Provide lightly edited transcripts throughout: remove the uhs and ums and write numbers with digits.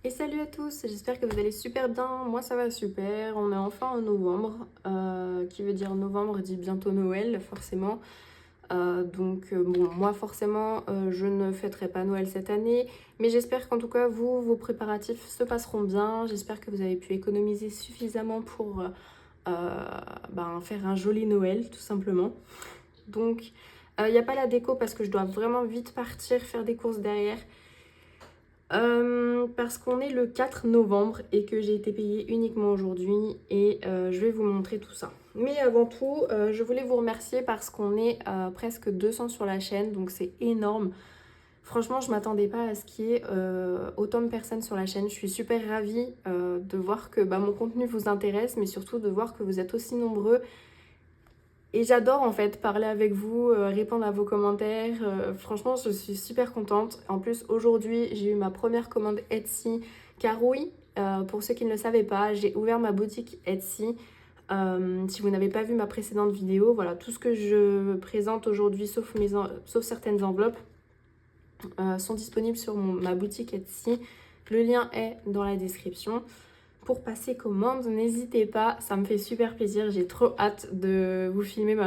Et salut à tous, j'espère que vous allez super bien, moi ça va super, on est enfin en novembre, qui veut dire novembre dit bientôt Noël forcément. Bon, moi forcément je ne fêterai pas Noël cette année, mais j'espère qu'en tout cas vous, vos préparatifs se passeront bien, j'espère que vous avez pu économiser suffisamment pour faire un joli Noël tout simplement. Donc il n'y a pas la déco parce que je dois vraiment vite partir faire des courses derrière. Parce qu'on est le 4 novembre et que j'ai été payée uniquement aujourd'hui et je vais vous montrer tout ça. Mais avant tout, je voulais vous remercier parce qu'on est presque 200 sur la chaîne, donc c'est énorme. Franchement, je m'attendais pas à ce qu'il y ait autant de personnes sur la chaîne. Je suis super ravie de voir que mon contenu vous intéresse, mais surtout de voir que vous êtes aussi nombreux. Et j'adore en fait parler avec vous, répondre à vos commentaires. Franchement, je suis super contente. En plus, aujourd'hui, j'ai eu ma première commande Etsy. Car oui, pour ceux qui ne le savaient pas, j'ai ouvert ma boutique Etsy. Si vous n'avez pas vu ma précédente vidéo, voilà, tout ce que je présente aujourd'hui, sauf certaines enveloppes, sont disponibles sur ma boutique Etsy. Le lien est dans la description. Pour passer commande, n'hésitez pas, ça me fait super plaisir, j'ai trop hâte de vous filmer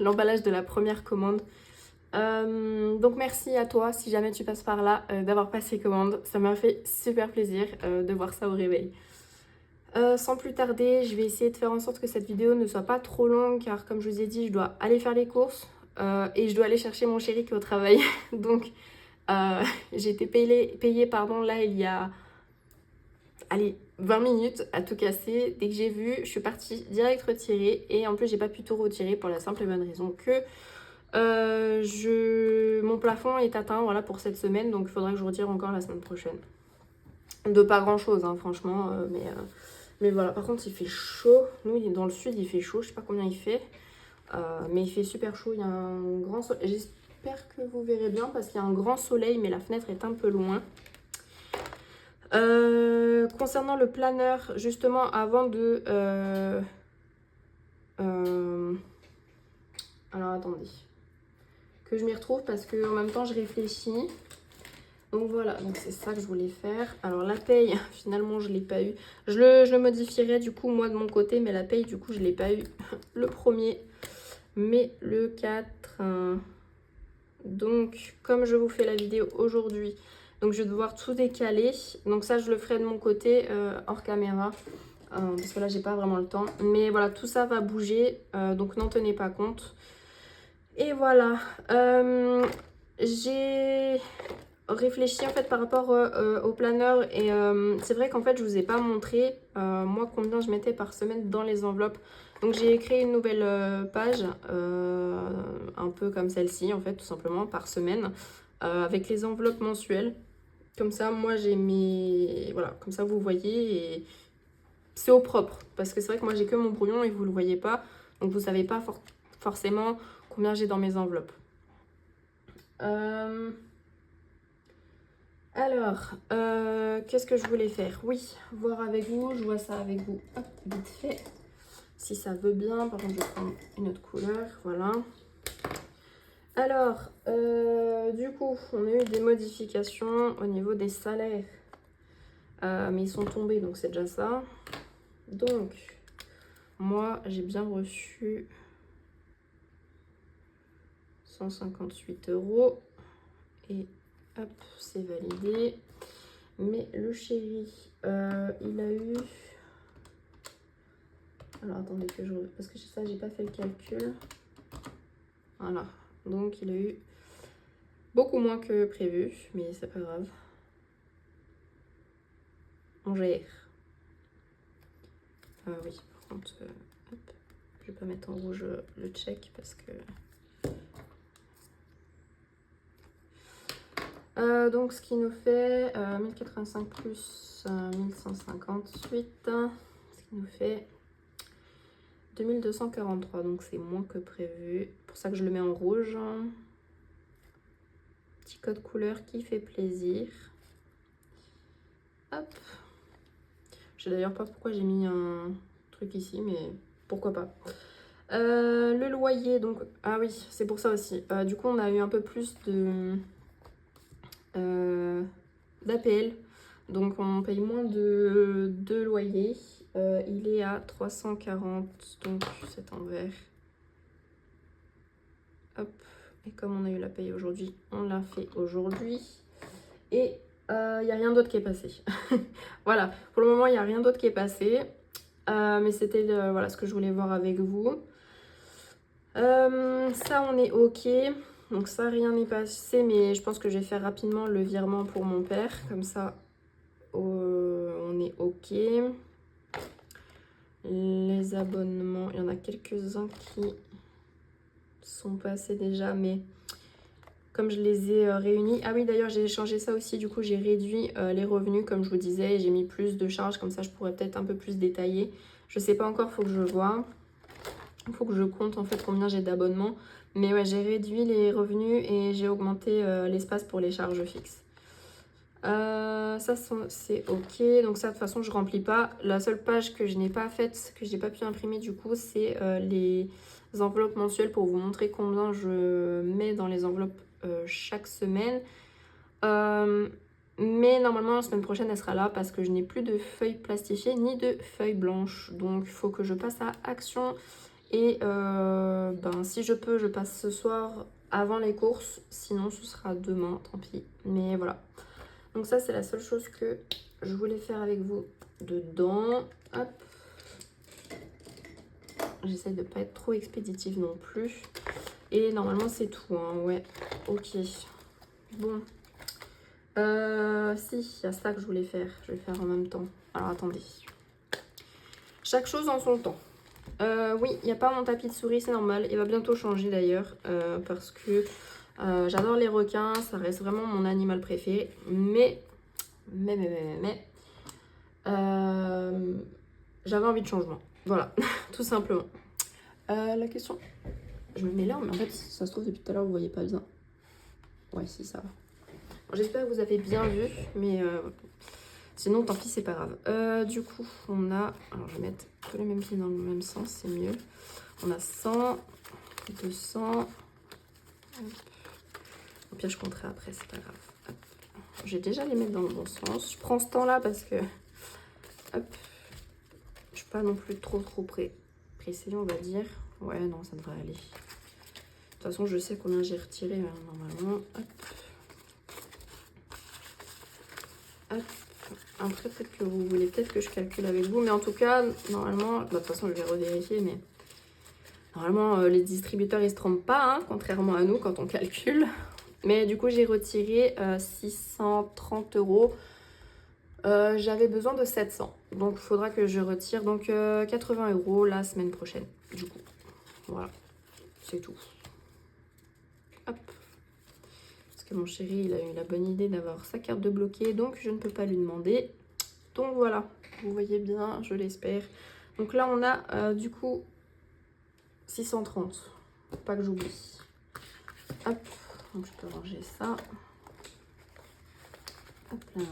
l'emballage de la première commande. Donc merci à toi si jamais tu passes par là d'avoir passé commande, ça m'a fait super plaisir de voir ça au réveil. Sans plus tarder, je vais essayer de faire en sorte que cette vidéo ne soit pas trop longue car comme je vous ai dit, je dois aller faire les courses et je dois aller chercher mon chéri qui est au travail. Donc j'ai été payée là il y a allez, 20 minutes à tout casser. Dès que j'ai vu, je suis partie direct retirer. Et en plus, j'ai pas pu tout retirer pour la simple et bonne raison que mon plafond est atteint voilà, pour cette semaine. Donc, il faudra que je retire encore la semaine prochaine. De pas grand chose, hein, franchement. Mais voilà, par contre, il fait chaud. Nous, dans le sud, il fait chaud. Je sais pas combien il fait. Mais il fait super chaud. Il y a un grand soleil. J'espère que vous verrez bien parce qu'il y a un grand soleil, mais la fenêtre est un peu loin. Concernant le planeur, justement, avant de... alors, attendez. Que je m'y retrouve parce que en même temps, je réfléchis. Donc voilà, donc c'est ça que je voulais faire. Alors la paye, finalement, je ne l'ai pas eu. Je le modifierai du coup, moi, de mon côté, mais la paye, du coup, je ne l'ai pas eu le premier, mais le 4. Donc, comme je vous fais la vidéo aujourd'hui, donc je vais devoir tout décaler. Donc ça, je le ferai de mon côté, hors caméra. Parce que là, j'ai pas vraiment le temps. Mais voilà, tout ça va bouger. Donc, n'en tenez pas compte. Et voilà. J'ai réfléchi en fait par rapport au planeur. Et c'est vrai qu'en fait, je vous ai pas montré, moi, combien je mettais par semaine dans les enveloppes. Donc j'ai créé une nouvelle page, un peu comme celle-ci en fait, tout simplement, par semaine, avec les enveloppes mensuelles. Comme ça, moi j'ai mes... Voilà, comme ça vous voyez et c'est au propre. Parce que c'est vrai que moi j'ai que mon brouillon et vous le voyez pas. Donc vous savez pas forcément combien j'ai dans mes enveloppes. Qu'est-ce que je voulais faire? Oui, voir avec vous, je vois ça avec vous, hop, vite fait. Si ça veut bien, par contre je vais prendre une autre couleur, voilà. Alors, du coup, on a eu des modifications au niveau des salaires. Mais ils sont tombés, donc c'est déjà ça. Donc, moi, j'ai bien reçu 158 €. Et hop, c'est validé. Mais le chéri, il a eu... Alors, attendez que je... Parce que ça, j'ai pas fait le calcul. Voilà. Donc, il a eu beaucoup moins que prévu, mais c'est pas grave. On gère. Oui, par contre, hop, je vais pas mettre en rouge le check parce que... donc, ce qui nous fait 1085 plus 1158, ce qui nous fait 2243, donc c'est moins que prévu. C'est pour ça que je le mets en rouge. Petit code couleur qui fait plaisir. Hop. Je sais d'ailleurs pas pourquoi j'ai mis un truc ici, mais pourquoi pas. Le loyer, donc... Ah oui, c'est pour ça aussi. Du coup, on a eu un peu plus de... d'APL. Donc on paye moins de loyer. Il est à 340, donc c'est en vert. Hop, et comme on a eu la paye aujourd'hui, on l'a fait aujourd'hui. Et il n'y a rien d'autre qui est passé. Voilà, pour le moment, il n'y a rien d'autre qui est passé. Mais c'était voilà, ce que je voulais voir avec vous. Ça, on est OK. Donc ça, rien n'est passé, mais je pense que je vais faire rapidement le virement pour mon père. Comme ça, on est OK. Les abonnements, il y en a quelques-uns qui sont passés déjà, mais comme je les ai réunis... Ah oui, d'ailleurs, j'ai changé ça aussi. Du coup, j'ai réduit les revenus, comme je vous disais. J'ai mis plus de charges, comme ça, je pourrais peut-être un peu plus détailler. Je sais pas encore, il faut que je vois. Il faut que je compte, en fait, combien j'ai d'abonnements. Mais ouais, j'ai réduit les revenus et j'ai augmenté l'espace pour les charges fixes. Ça, c'est OK. Donc ça, de toute façon, je remplis pas. La seule page que je n'ai pas faite, que je n'ai pas pu imprimer, du coup, c'est les enveloppes mensuelles pour vous montrer combien je mets dans les enveloppes chaque semaine. Mais normalement, la semaine prochaine, elle sera là parce que je n'ai plus de feuilles plastifiées ni de feuilles blanches. Donc, il faut que je passe à action. Et si je peux, je passe ce soir avant les courses. Sinon, ce sera demain, tant pis. Mais voilà. Donc ça, c'est la seule chose que je voulais faire avec vous dedans. Hop. J'essaie de ne pas être trop expéditive non plus. Et normalement, c'est tout. Hein. Ouais, ok. Bon. Si, il y a ça que je voulais faire. Je vais faire en même temps. Alors, attendez. Chaque chose en son temps. Oui, il n'y a pas mon tapis de souris, c'est normal. Il va bientôt changer d'ailleurs. Parce que j'adore les requins. Ça reste vraiment mon animal préféré. Mais j'avais envie de changement. Voilà, tout simplement. La question... Je me mets là, mais en fait, ça se trouve, depuis tout à l'heure, vous voyez pas bien. Ouais, si, ça va. Bon, j'espère que vous avez bien vu, mais sinon, tant pis, c'est pas grave. Du coup, on a... Alors, je vais mettre tous les mêmes pieds dans le même sens, c'est mieux. On a 100, 200... Hop. Au pire, je compterai après, c'est pas grave. Hop. Je vais déjà les mettre dans le bon sens. Je prends ce temps-là parce que... Hop. Je suis pas non plus trop pressée, on va dire. Ouais, non, ça devrait aller. De toute façon, je sais combien j'ai retiré, hein, normalement. Hop. Hop. Après, peut-être que vous voulez peut-être que je calcule avec vous. Mais en tout cas, normalement... de toute façon, je vais revérifier, mais... Normalement, les distributeurs, ils se trompent pas, hein, contrairement à nous, quand on calcule. Mais du coup, j'ai retiré 630 €. J'avais besoin de 700. Donc, il faudra que je retire donc 80 € la semaine prochaine, du coup. Voilà, c'est tout. Hop. Parce que mon chéri, il a eu la bonne idée d'avoir sa carte de bloqué, donc je ne peux pas lui demander. Donc voilà, vous voyez bien, je l'espère. Donc là, on a du coup 630. Faut pas que j'oublie. Hop, donc je peux ranger ça. Hop là.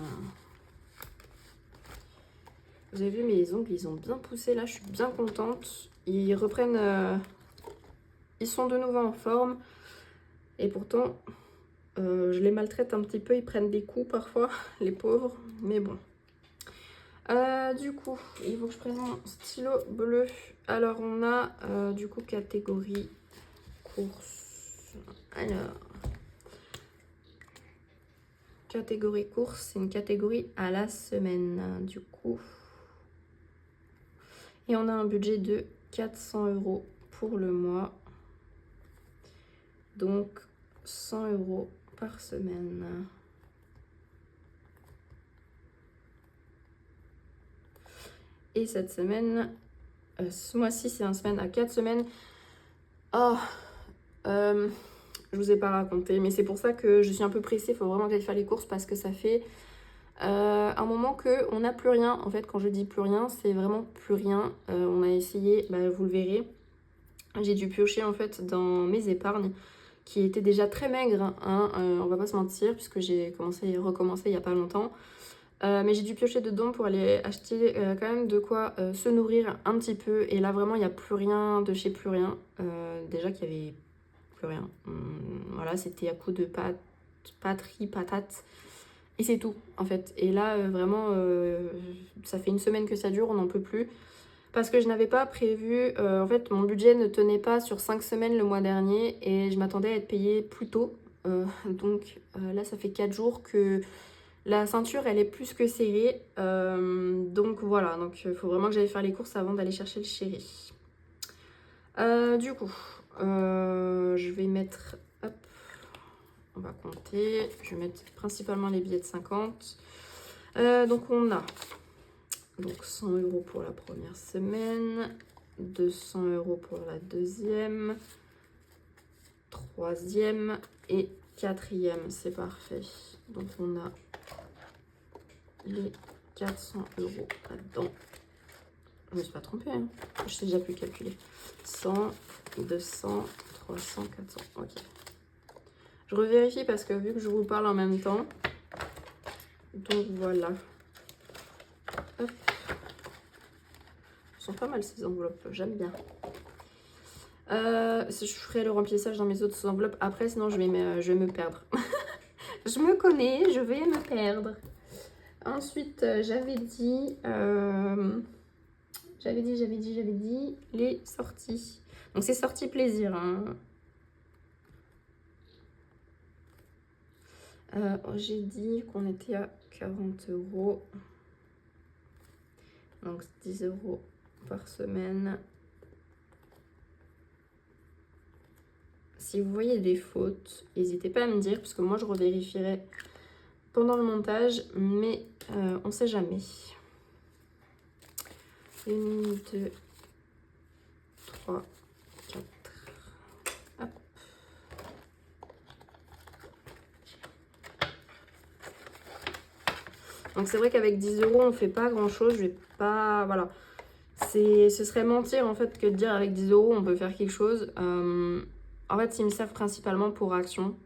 Vous avez vu, mes ongles, ils ont bien poussé là, je suis bien contente. Ils reprennent... Ils sont de nouveau en forme. Et pourtant, je les maltraite un petit peu. Ils prennent des coups parfois, les pauvres. Mais bon. Du coup, il faut que je prenne mon stylo bleu. Alors, on a du coup catégorie course. Alors, catégorie course, c'est une catégorie à la semaine. Du coup... Et on a un budget de 400 € pour le mois. Donc 100 € par semaine. Et cette semaine, ce mois-ci, c'est une semaine à 4 semaines. Oh, je vous ai pas raconté, mais c'est pour ça que je suis un peu pressée. Il faut vraiment que j'aille faire les courses parce que ça fait un moment qu'on n'a plus rien. En fait, quand je dis plus rien, c'est vraiment plus rien. On a essayé, vous le verrez. J'ai dû piocher en fait dans mes épargnes qui étaient déjà très maigres, hein, on va pas se mentir, puisque j'ai recommencé il y a pas longtemps. Mais j'ai dû piocher dedans pour aller acheter quand même de quoi se nourrir un petit peu. Et là, vraiment, il n'y a plus rien de chez plus rien. Déjà qu'il y avait plus rien. Voilà, c'était à coup de pâtes, pâteries, patates. Et c'est tout en fait. Et là vraiment ça fait une semaine que ça dure, on n'en peut plus. Parce que je n'avais pas prévu, en fait mon budget ne tenait pas sur 5 semaines le mois dernier et je m'attendais à être payée plus tôt. Donc là ça fait 4 jours que la ceinture elle est plus que serrée. Donc voilà, donc il faut vraiment que j'aille faire les courses avant d'aller chercher le chéri. Du coup, je vais mettre, hop, on va compter, je vais mettre principalement les billets de 50. Donc on a donc 100 € pour la première semaine, 200 € pour la deuxième, troisième et quatrième, c'est parfait. Donc on a les 400 € là-dedans. Je me suis pas trompée, hein. Je sais déjà plus calculer. 100, 200, 300, 400, ok. Je revérifie parce que vu que je vous parle en même temps, donc voilà. Hop. Elles sont pas mal ces enveloppes, j'aime bien. Je ferai le remplissage dans mes autres enveloppes après, sinon je vais me perdre. Je me connais, je vais me perdre. Ensuite, j'avais dit les sorties. Donc c'est sorties plaisir, hein. J'ai dit qu'on était à 40 €. Donc 10 € par semaine. Si vous voyez des fautes, n'hésitez pas à me dire, parce que moi je revérifierai pendant le montage, mais on sait jamais. 1, 2, 3, 4. Hop. Donc c'est vrai qu'avec 10 € on fait pas grand chose. Je vais pas, voilà, ce serait mentir en fait que de dire avec 10 € on peut faire quelque chose. En fait ils me servent principalement pour Action.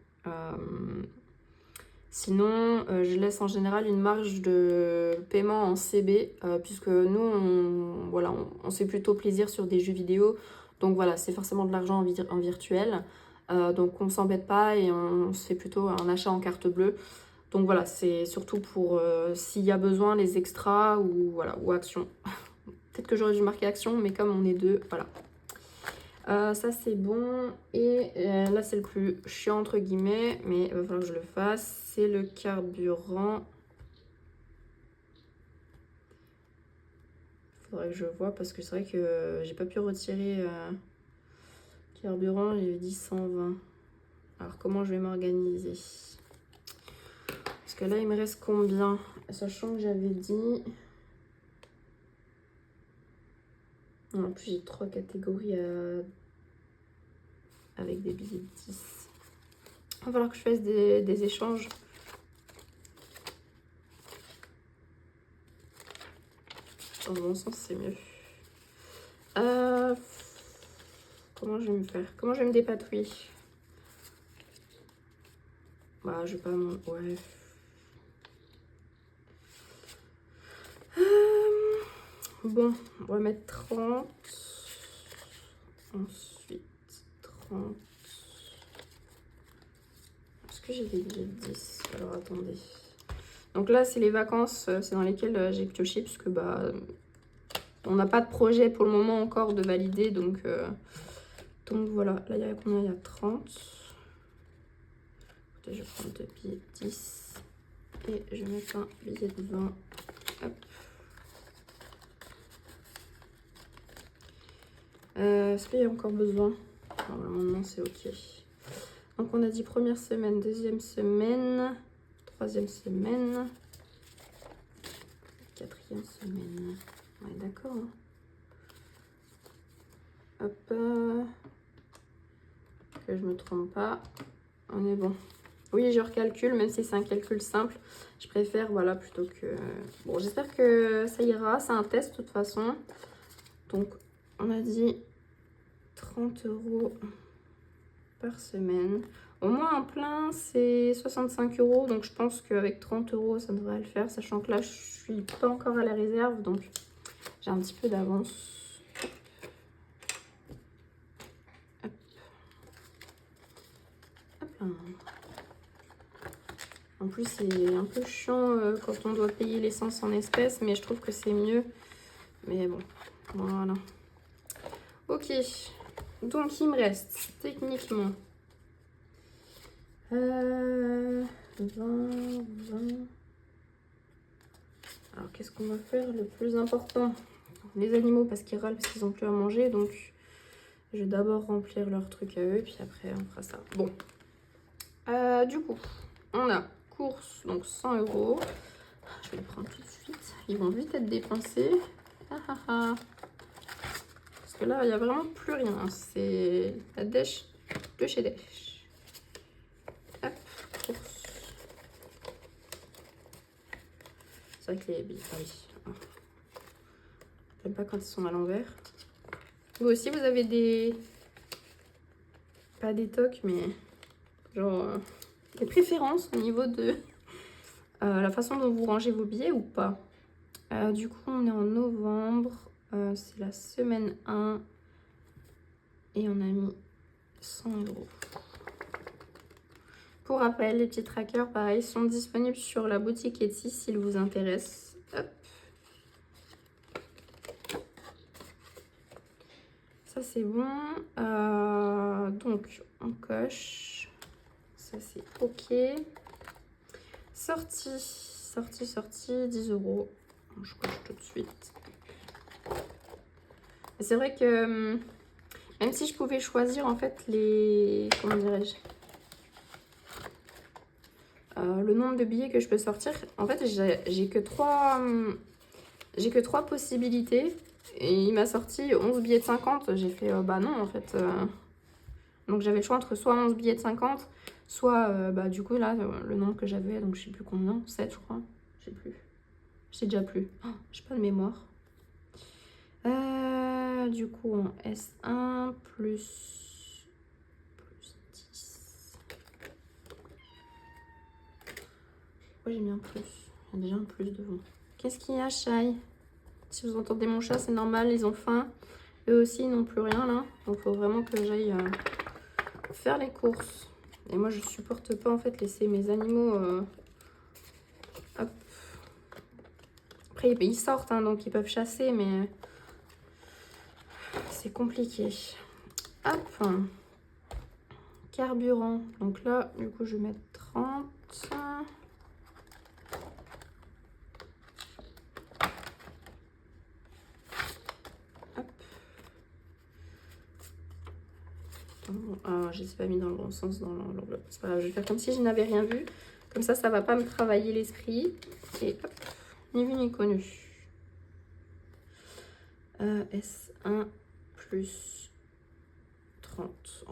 Sinon je laisse en général une marge de paiement en CB puisque nous voilà, on se fait plutôt plaisir sur des jeux vidéo. Donc voilà, c'est forcément de l'argent en virtuel. Donc on s'embête pas et on se fait plutôt un achat en carte bleue. Donc voilà, c'est surtout pour s'il y a besoin, les extras ou, voilà, ou Action. Peut-être que j'aurais dû marquer Action, mais comme on est deux, voilà. Ça c'est bon. Et là c'est le plus chiant entre guillemets, mais il va falloir que je le fasse. C'est le carburant. Faudrait que je vois parce que c'est vrai que j'ai pas pu retirer carburant, j'avais dit 120. Alors comment je vais m'organiser? Parce que là il me reste combien? Sachant que j'avais dit... En plus j'ai 3 catégories avec des billets de 10. Il va falloir que je fasse des échanges. Dans mon sens c'est mieux. Comment je vais me faire? Comment je vais me dépatouiller? Bah je vais pas... Ouais. Bon, on va mettre 30. Ensuite, 30. Est-ce que j'ai des billets de 10? Alors, attendez. Donc là, c'est les vacances, c'est dans lesquelles j'ai pioché, puisque bah, on n'a pas de projet pour le moment encore de valider. Donc voilà, là, il y a combien? Il y a 30. Écoutez, je vais prendre 2 billets de 10. Et je vais mettre un billet de 20. Hop. Est-ce qu'il y a encore besoin? Normalement, c'est ok. Donc, on a dit première semaine, deuxième semaine, troisième semaine, quatrième semaine. Ouais, d'accord. Hein. Hop. Que je me trompe pas. On est bon. Oui, je recalcule, même si c'est un calcul simple. Je préfère, voilà, plutôt que... Bon, j'espère que ça ira. C'est un test, de toute façon. Donc, on a dit 30 € par semaine. Au moins, un plein, c'est 65 €. Donc, je pense qu'avec 30 €, ça devrait le faire. Sachant que là, je suis pas encore à la réserve. Donc, j'ai un petit peu d'avance. Hop. Hop là. En plus, c'est un peu chiant quand on doit payer l'essence en espèces, mais je trouve que c'est mieux. Mais bon, voilà. Ok, donc il me reste techniquement 20. Alors qu'est-ce qu'on va faire le plus important? Les animaux parce qu'ils râlent parce qu'ils n'ont plus à manger, donc je vais d'abord remplir leur truc à eux, puis après on fera ça. Bon, du coup, on a course, donc 100 €. Je vais les prendre tout de suite, ils vont vite être dépensés. Parce que là, il n'y a vraiment plus rien, c'est la dèche de chez Dèche. Hop, course. C'est vrai que les billes, ah oui. J'aime pas quand ils sont à l'envers. Vous aussi, vous avez des... Pas des tocs, mais genre des préférences au niveau de la façon dont vous rangez vos billets ou pas. Du coup, on est en novembre. C'est la semaine 1. Et on a mis 100 €. Pour rappel, les petits trackers, pareil, sont disponibles sur la boutique Etsy s'ils vous intéressent. Hop. Ça, c'est bon. Donc, on coche. Ça, c'est OK. Sortie, 10 €. Je coche tout de suite. C'est vrai que même si je pouvais choisir, en fait, les... Comment dirais-je, le nombre de billets que je peux sortir, en fait, j'ai que 3 possibilités. Et il m'a sorti 11 billets de 50. J'ai fait, bah non, en fait. Donc, j'avais le choix entre soit 11 billets de 50, soit, bah, du coup, là, le nombre que j'avais, donc je sais plus combien, 7, je crois. Je sais plus. Je sais déjà plus. Oh, j'ai pas de mémoire. Du coup, en S1 plus 10. Pourquoi j'ai mis un plus? Il y a déjà un plus devant. Qu'est-ce qu'il y a, Shai? Si vous entendez mon chat, c'est normal, ils ont faim. Eux aussi, ils n'ont plus rien, là. Donc, il faut vraiment que j'aille faire les courses. Et moi, je supporte pas, en fait, laisser mes animaux... Hop. Après, ils sortent, hein, donc ils peuvent chasser, mais... c'est compliqué. Hop. Carburant. Donc là, du coup, je vais mettre 30. Hop. Ah, je ne les ai pas mis dans le bon sens dans l'enveloppe. C'est pas grave, je vais faire comme si je n'avais rien vu. Comme ça ne va pas me travailler l'esprit. Et hop, ni vu ni connu. S1 plus 30.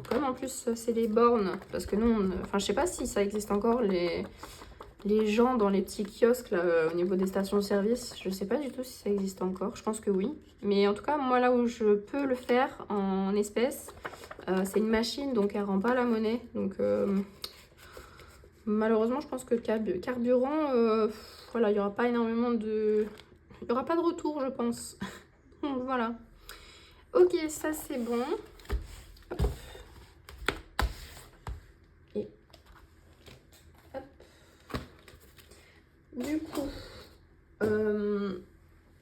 Comme en plus, c'est les bornes. Parce que nous, enfin, je sais pas si ça existe encore, les gens dans les petits kiosques là, au niveau des stations-service. Je sais pas du tout si ça existe encore. Je pense que oui. Mais en tout cas, moi, là où je peux le faire en espèces, c'est une machine, donc elle rend pas la monnaie. Donc, malheureusement, je pense que carburant, voilà, il n'y aura pas énormément de... Il n'y aura pas de retour, je pense. Donc, voilà. Ok, ça, c'est bon. Hop. Et... Hop. Du coup...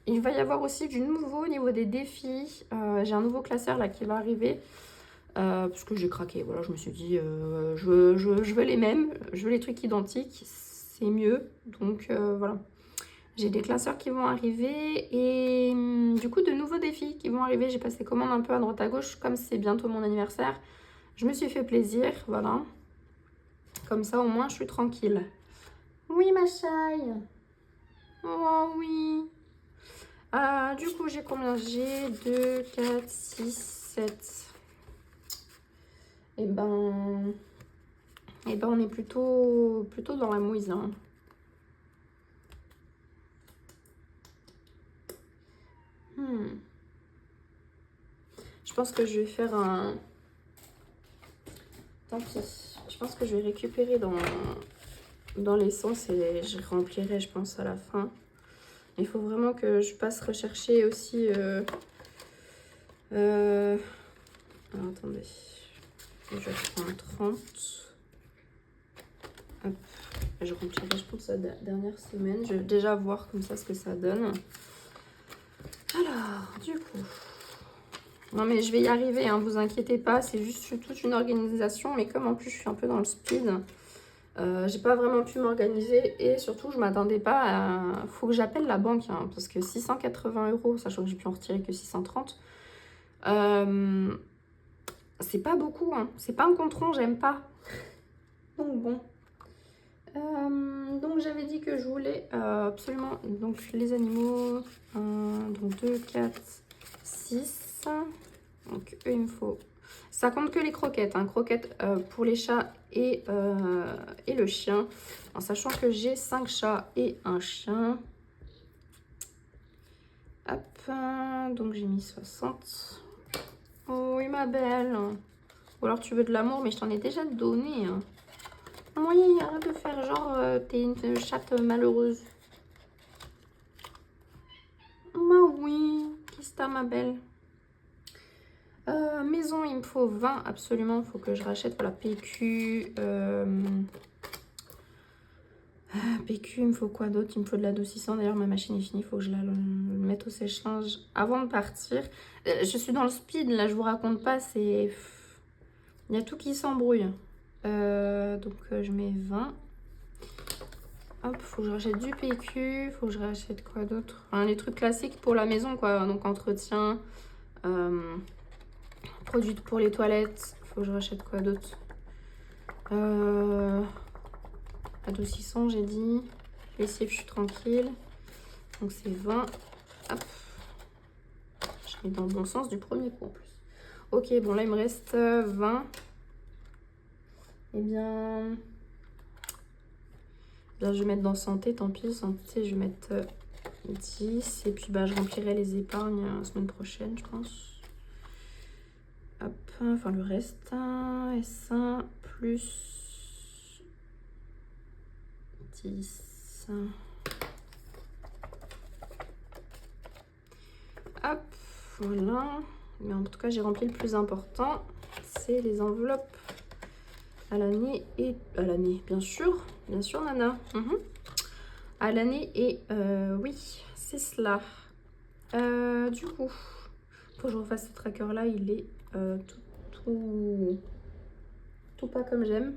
il va y avoir aussi du nouveau au niveau des défis. J'ai un nouveau classeur là qui va arriver. Parce que j'ai craqué. Voilà, je me suis dit, je veux les mêmes. Je veux les trucs identiques. C'est mieux. Donc voilà. J'ai des classeurs qui vont arriver. Et du coup, de nouveaux défis qui vont arriver. J'ai passé commande un peu à droite à gauche. Comme c'est bientôt mon anniversaire, je me suis fait plaisir. Voilà. Comme ça, au moins, je suis tranquille. Oui, ma chaille. Oh oui. Du coup, j'ai combien? J'ai 2, 4, 6, 7. Et ben, on est plutôt dans la mouise. Hein. Je pense que je vais faire un... Tant pis. Je pense que je vais récupérer dans l'essence et je remplirai, je pense, à la fin. Il faut vraiment que je passe rechercher aussi... Alors, attendez. Je vais prendre 30. Hop. Je remplirai, je pense, la dernière semaine. Je vais déjà voir comme ça ce que ça donne. Alors, du coup... Non mais je vais y arriver, hein, vous inquiétez pas. C'est juste toute une organisation. Mais comme en plus je suis un peu dans le speed, j'ai pas vraiment pu m'organiser. Et surtout, je m'attendais pas à... Faut que j'appelle la banque, hein, parce que 680 €, sachant que j'ai pu en retirer que 630. C'est pas beaucoup, hein. C'est pas un compte rond, j'aime pas. Donc bon. Donc j'avais dit que je voulais absolument donc les animaux. Donc 2, 4, 6. Donc eux, il me faut. Ça compte que les croquettes, hein. Croquettes pour les chats et le chien. En sachant que j'ai 5 chats et un chien. Hop, donc j'ai mis 60. Oh oui ma belle. Ou alors tu veux de l'amour, mais je t'en ai déjà donné, hein. Oui, arrête de faire genre t'es une chatte malheureuse. Bah oui, qu'est-ce que t'as ma belle. Maison, il me faut 20 absolument, il faut que je rachète pour la PQ. PQ, il me faut quoi d'autre? Il me faut de l'adoucissant. D'ailleurs, ma machine est finie, il faut que je la mette au sèche-linge avant de partir. Je suis dans le speed, là, je vous raconte pas, c'est... Il y a tout qui s'embrouille. Donc, je mets 20. Hop, faut que je rachète du PQ, faut que je rachète quoi d'autre? Enfin, les trucs classiques pour la maison, quoi. Donc, entretien, produits pour les toilettes. Faut que je rachète quoi d'autre? Adoucissant, j'ai dit. Lessive, je suis tranquille. Donc, c'est 20. Hop. Je mets dans le bon sens du premier coup, en plus. Ok, bon, là, il me reste 20. Eh bien... Là, je vais mettre dans santé, tant pis. Santé, je vais mettre 10. Et puis, bah, je remplirai les épargnes la semaine prochaine, je pense. Hop, enfin le reste. S1 plus 10. Hop, voilà. Mais en tout cas, j'ai rempli le plus important. C'est les enveloppes à l'année et... À l'année, bien sûr, Nana. À l'année et oui, c'est cela. Du coup, faut que je refasse ce tracker là, il est tout pas comme j'aime.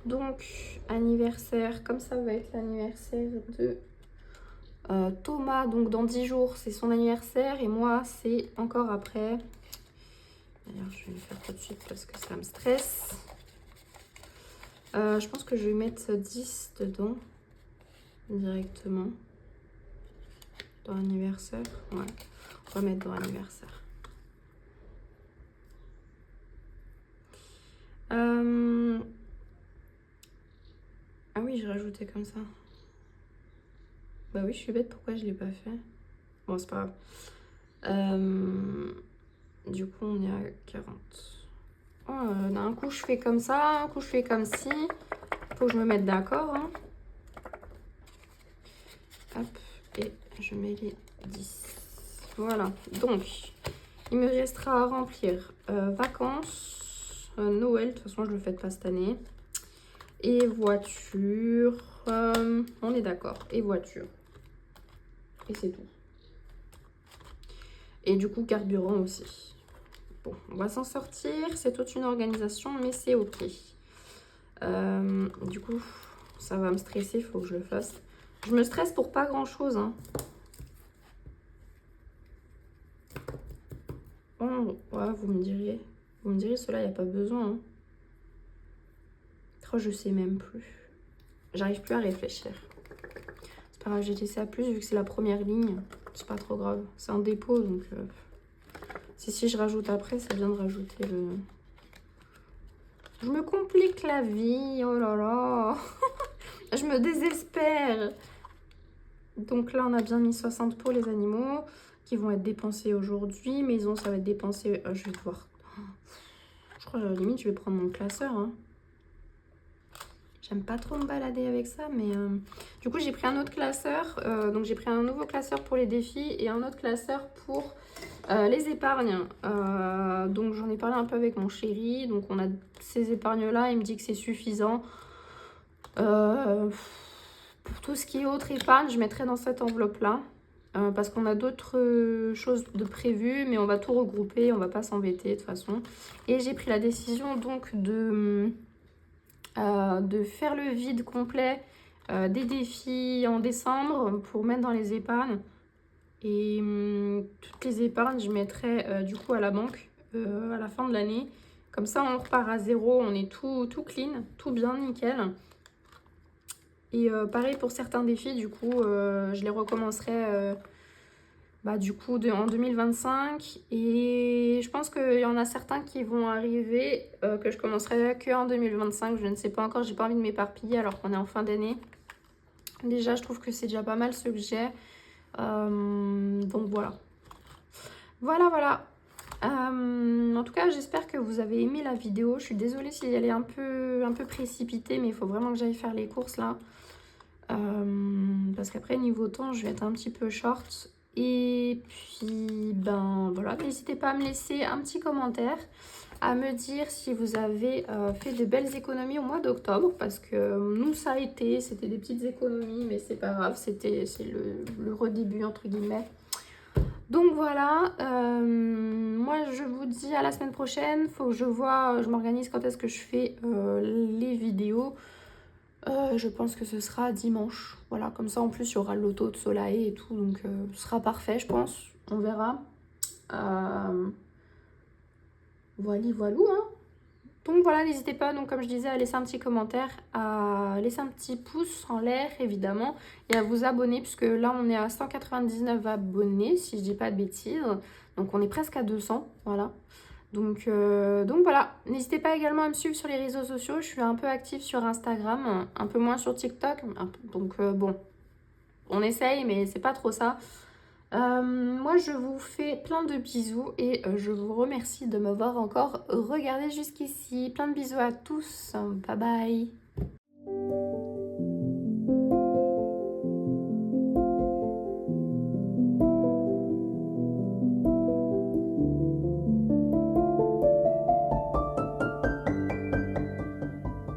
Donc, anniversaire, comme ça va être l'anniversaire de Thomas. Donc, dans 10 jours, c'est son anniversaire et moi, c'est encore après. D'ailleurs, je vais le faire tout de suite parce que ça me stresse. Je pense que je vais mettre 10 dedans directement. Dans l'anniversaire, ouais. On va mettre dans l'anniversaire. Ah oui, je rajoutais comme ça. Bah oui, je suis bête, pourquoi je l'ai pas fait? Bon, c'est pas grave. Du coup, on est à 40. Oh, d'un coup, je fais comme ça, un coup, je fais comme ci. Faut que je me mette d'accord, hein. Hop, et je mets les 10. Voilà, donc, il me restera à remplir vacances, Noël, de toute façon, je ne le fais pas cette année. Et voiture, on est d'accord, et voiture. Et c'est tout. Et du coup, carburant aussi. Bon, on va s'en sortir, c'est toute une organisation, mais c'est ok. Du coup, ça va me stresser, il faut que je le fasse. Je me stresse pour pas grand-chose, hein. Oh, ouais, vous me diriez, cela, il n'y a pas besoin, hein. Oh, je sais même plus. J'arrive plus à réfléchir. C'est pas grave, j'ai laissé à plus vu que c'est la première ligne. C'est pas trop grave. C'est un dépôt, donc... Si je rajoute après, c'est bien de rajouter le... Je me complique la vie, oh là là. Je me désespère. Donc là, on a bien mis 60 pour les animaux qui vont être dépensés aujourd'hui. Maison, ça va être dépensé... je vais devoir... Je crois, limite, je vais prendre mon classeur, hein. J'aime pas trop me balader avec ça, mais du coup j'ai pris un autre classeur. Donc j'ai pris un nouveau classeur pour les défis et un autre classeur pour les épargnes. Donc j'en ai parlé un peu avec mon chéri. Donc on a ces épargnes là, il me dit que c'est suffisant. Euh, pour tout ce qui est autre épargne, je mettrai dans cette enveloppe-là. Parce qu'on a d'autres choses de prévues, mais on va tout regrouper, on va pas s'embêter de toute façon. Et j'ai pris la décision donc de faire le vide complet des défis en décembre pour mettre dans les épargnes. Et toutes les épargnes, je mettrai du coup à la banque à la fin de l'année. Comme ça, on repart à zéro, on est tout clean, tout bien, nickel. Et pareil pour certains défis, du coup, je les recommencerai du coup en 2025. Et je pense qu'il y en a certains qui vont arriver que je commencerai que en 2025. Je ne sais pas encore, j'ai pas envie de m'éparpiller alors qu'on est en fin d'année. Déjà, je trouve que c'est déjà pas mal ce que j'ai. Donc voilà. Voilà. En tout cas, j'espère que vous avez aimé la vidéo. Je suis désolée si elle est un peu précipitée, mais il faut vraiment que j'aille faire les courses là. Parce qu'après, niveau temps, je vais être un petit peu short. Et puis, ben voilà, n'hésitez pas à me laisser un petit commentaire, à me dire si vous avez fait de belles économies au mois d'octobre. Parce que nous, ça a été, c'était des petites économies, mais c'est pas grave, c'est le redébut entre guillemets. Donc voilà, moi je vous dis à la semaine prochaine. Faut que je m'organise quand est-ce que je fais les vidéos. Je pense que ce sera dimanche. Voilà, comme ça en plus il y aura le loto de Soleil et tout, donc ce sera parfait, je pense. On verra. Voilou, hein. Donc voilà, n'hésitez pas, donc comme je disais, à laisser un petit commentaire, à laisser un petit pouce en l'air évidemment, et à vous abonner, puisque là on est à 199 abonnés, si je dis pas de bêtises. Donc on est presque à 200, voilà. Donc voilà, n'hésitez pas également à me suivre sur les réseaux sociaux. Je suis un peu active sur Instagram, un peu moins sur TikTok. Donc bon, on essaye, mais c'est pas trop ça. Moi, je vous fais plein de bisous et je vous remercie de m'avoir encore regardé jusqu'ici. Plein de bisous à tous. Bye bye.